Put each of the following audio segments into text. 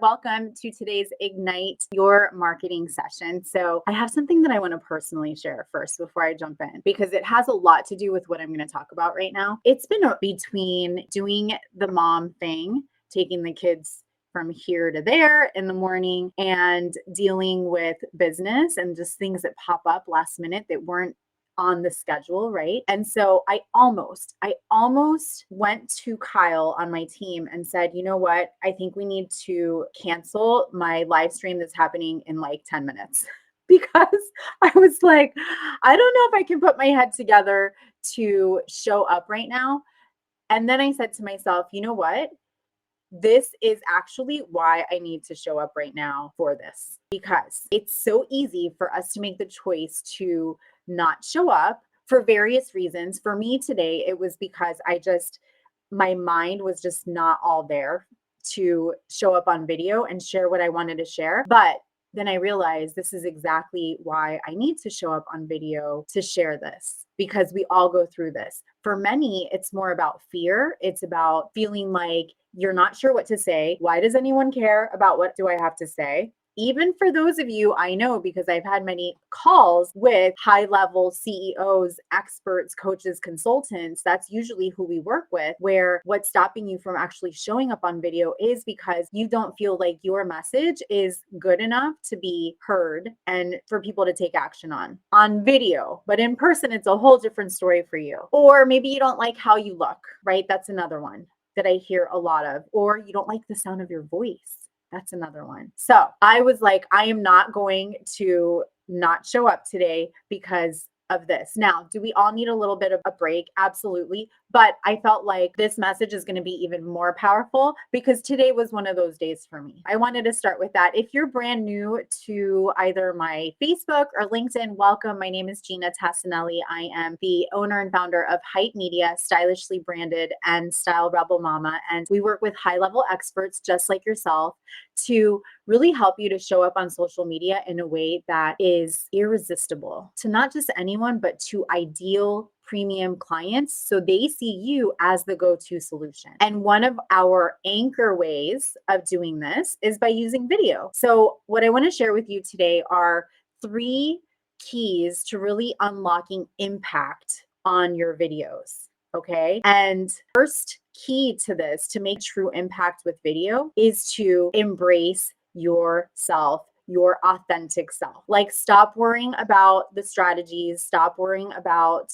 Welcome to today's Ignite Your Marketing session. So, I have something that I want to personally share first before I jump in because it has a lot to do with what I'm going to talk about right now. It's been between doing the mom thing, taking the kids from here to there in the morning, and dealing with business and just things that pop up last minute that weren't on the schedule, right? And so I almost went to Kyle on my team and said, you know what? I think we need to cancel my live stream that's happening in like 10 minutes. Because I was like, I don't know if I can put my head together to show up right now. And then I said to myself, you know what? This is actually why I need to show up right now for this, because it's so easy for us to make the choice to not show up for various reasons. For me today, it was because my mind was just not all there to show up on video and share what I wanted to share. But then I realized this is exactly why I need to show up on video to share this, because we all go through this. For many, it's more about fear. It's about feeling like you're not sure what to say. Why does anyone care about what do I have to say? Even for those of you, I know because I've had many calls with high level CEOs, experts, coaches, consultants. That's usually who we work with, where what's stopping you from actually showing up on video is because you don't feel like your message is good enough to be heard and for people to take action on video. But in person, it's a whole different story for you. Or maybe you don't like how you look, right? That's another one that I hear a lot of. Or you don't like the sound of your voice. That's another one. So I was like, I am not going to not show up today because of this. Now, do we all need a little bit of a break? Absolutely. But I felt like this message is going to be even more powerful because today was one of those days for me. I wanted to start with that. If you're brand new to either my Facebook or LinkedIn, welcome. My name is Gina Tassinelli. I am the owner and founder of Hype Media, stylishly branded, and Style Rebel Mama. And we work with high-level experts just like yourself to really help you to show up on social media in a way that is irresistible to not just anyone, but to ideal premium clients so they see you as the go-to solution. And one of our anchor ways of doing this is by using video. So what I want to share with you today are 3 keys to really unlocking impact on your videos. Okay. And first key to this, to make true impact with video, is to embrace yourself, your authentic self. Like, stop worrying about the strategies, stop worrying about,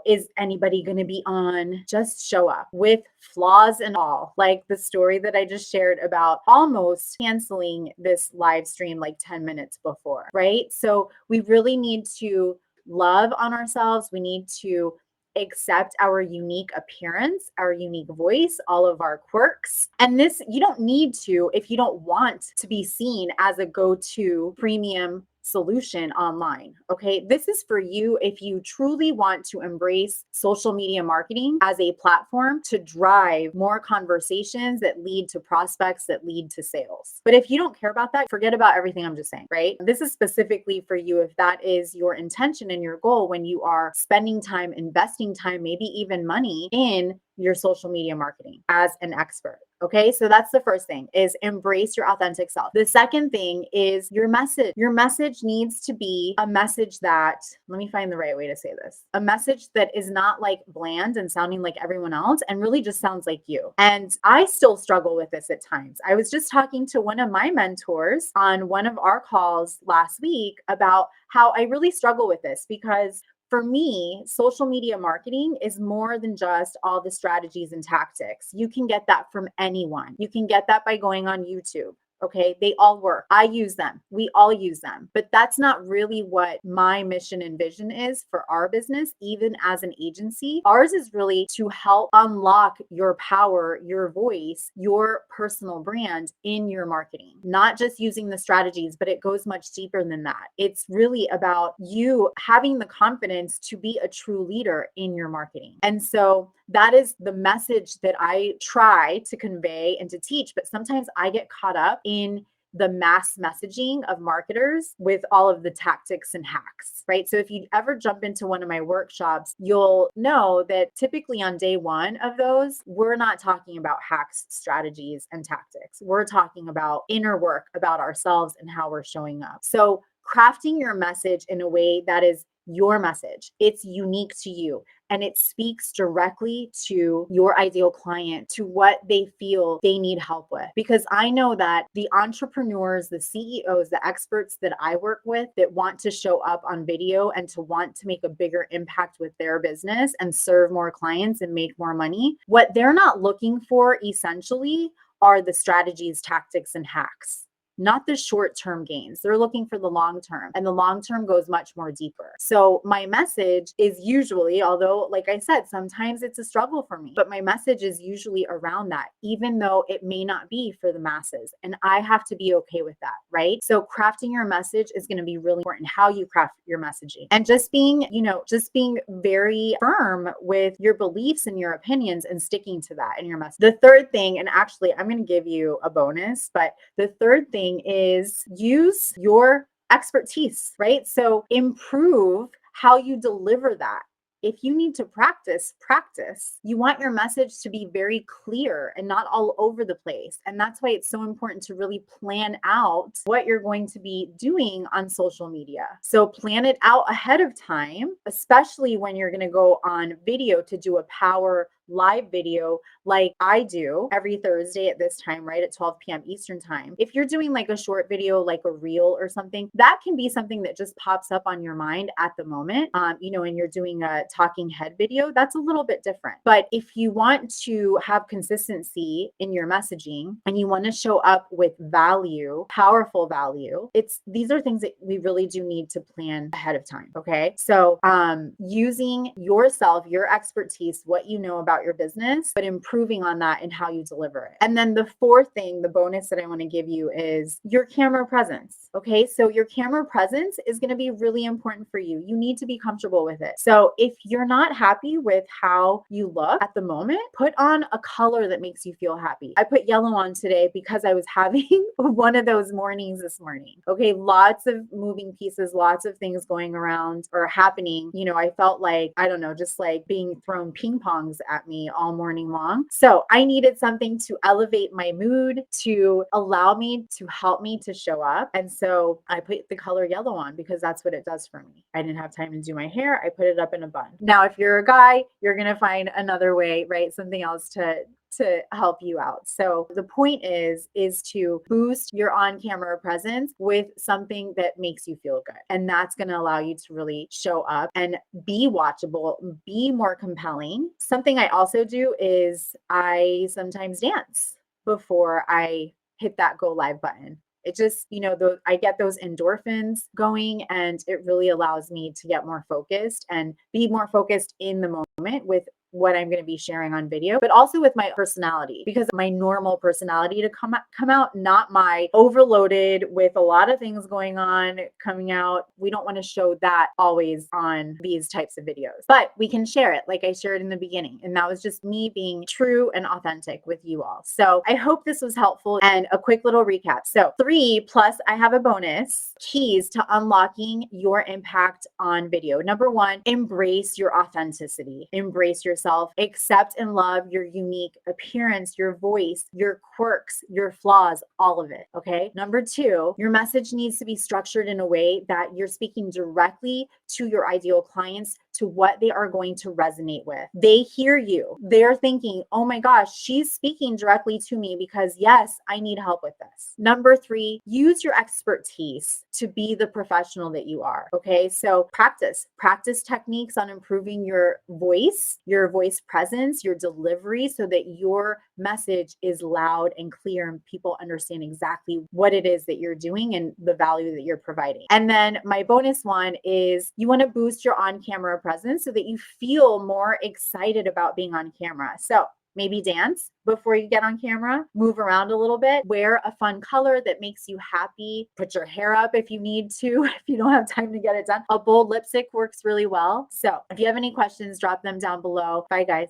is anybody going to be on? Just show up with flaws and all. Like the story that I just shared about almost canceling this live stream like 10 minutes before, right? So we really need to love on ourselves. We need to accept our unique appearance, our unique voice, all of our quirks. And this, you don't need to if you don't want to be seen as a go-to premium solution online. Okay. This is for you if you truly want to embrace social media marketing as a platform to drive more conversations that lead to prospects, that lead to sales. But if you don't care about that, forget about everything I'm just saying, right? This is specifically for you if that is your intention and your goal when you are spending time, investing time, maybe even money in your social media marketing as an expert. Okay. So that's the first thing, is embrace your authentic self. The second thing is your message. Your message needs to be a message that, let me find the right way to say this, a message that is not like bland and sounding like everyone else and really just sounds like you. And I still struggle with this at times. I was just talking to one of my mentors on one of our calls last week about how I really struggle with this, because for me, social media marketing is more than just all the strategies and tactics. You can get that from anyone. You can get that by going on YouTube. Okay. They all work. I use them. We all use them. But that's not really what my mission and vision is for our business, even as an agency. Ours is really to help unlock your power, your voice, your personal brand in your marketing, not just using the strategies, but it goes much deeper than that. It's really about you having the confidence to be a true leader in your marketing. And so that is the message that I try to convey and to teach. But sometimes I get caught up in the mass messaging of marketers with all of the tactics and hacks, right? So if you ever jump into one of my workshops, you'll know that typically on day one of those, we're not talking about hacks, strategies, and tactics. We're talking about inner work about ourselves and how we're showing up. So crafting your message in a way that is your message, it's unique to you, and it speaks directly to your ideal client, to what they feel they need help with. Because I know that the entrepreneurs, the CEOs, the experts that I work with that want to show up on video and to want to make a bigger impact with their business and serve more clients and make more money, what they're not looking for essentially are the strategies, tactics, and hacks, not the short-term gains. They're looking for the long term, and the long term goes much more deeper. So my message is usually, although like I said, sometimes it's a struggle for me, but my message is usually around that, even though it may not be for the masses. And I have to be okay with that, right? So crafting your message is going to be really important, how you craft your messaging, and just being, just being very firm with your beliefs and your opinions and sticking to that in your message. The third thing, and actually I'm going to give you a bonus, but the third thing is use your expertise, right? So improve how you deliver that. If you need to practice, practice. You want your message to be very clear and not all over the place. And that's why it's so important to really plan out what you're going to be doing on social media. So plan it out ahead of time, especially when you're going to go on video to do a power live video like I do every Thursday at this time, right at 12 p.m. Eastern time. If you're doing like a short video, like a reel or something, that can be something that just pops up on your mind at the moment. And you're doing a talking head video, that's a little bit different. But if you want to have consistency in your messaging and you want to show up with value, powerful value, these are things that we really do need to plan ahead of time. Okay. So using yourself, your expertise, what you know about your business, but improving on that and how you deliver it. And then the fourth thing, the bonus that I want to give you is your camera presence. Okay. So your camera presence is going to be really important for you. You need to be comfortable with it. So if you're not happy with how you look at the moment, put on a color that makes you feel happy. I put yellow on today because I was having one of those mornings this morning. Okay. Lots of moving pieces, lots of things going around or happening. I felt like, I don't know, just like being thrown ping pongs at me all morning long. So I needed something to elevate my mood, to allow me, to help me to show up. And so I put the color yellow on because that's what it does for me. I didn't have time to do my hair. I put it up in a bun. Now, if you're a guy, you're going to find another way, right? Something else to help you out. So the point is to boost your on-camera presence with something that makes you feel good. And that's going to allow you to really show up and be watchable, be more compelling. Something I also do is I sometimes dance before I hit that go live button. It just, I get those endorphins going, and it really allows me to get more focused and be more focused in the moment with what I'm going to be sharing on video, but also with my personality, because my normal personality to come out, not my overloaded with a lot of things going on coming out. We don't want to show that always on these types of videos, but we can share it like I shared in the beginning. And that was just me being true and authentic with you all. So I hope this was helpful. And a quick little recap. So 3 plus I have a bonus keys to unlocking your impact on video. Number 1, embrace your authenticity, embrace yourself, accept and love your unique appearance, your voice, your quirks, your flaws, all of it. Okay. Number 2, your message needs to be structured in a way that you're speaking directly to your ideal clients, to what they are going to resonate with. They hear you. They're thinking, oh my gosh, she's speaking directly to me because yes, I need help with this. Number 3, use your expertise to be the professional that you are. Okay. So practice techniques on improving your voice presence, your delivery, so that your message is loud and clear and people understand exactly what it is that you're doing and the value that you're providing. And then my bonus one is you want to boost your on-camera presence so that you feel more excited about being on camera. So maybe dance before you get on camera, move around a little bit, wear a fun color that makes you happy, put your hair up if you need to, if you don't have time to get it done. A bold lipstick works really well. So if you have any questions, drop them down below. Bye guys.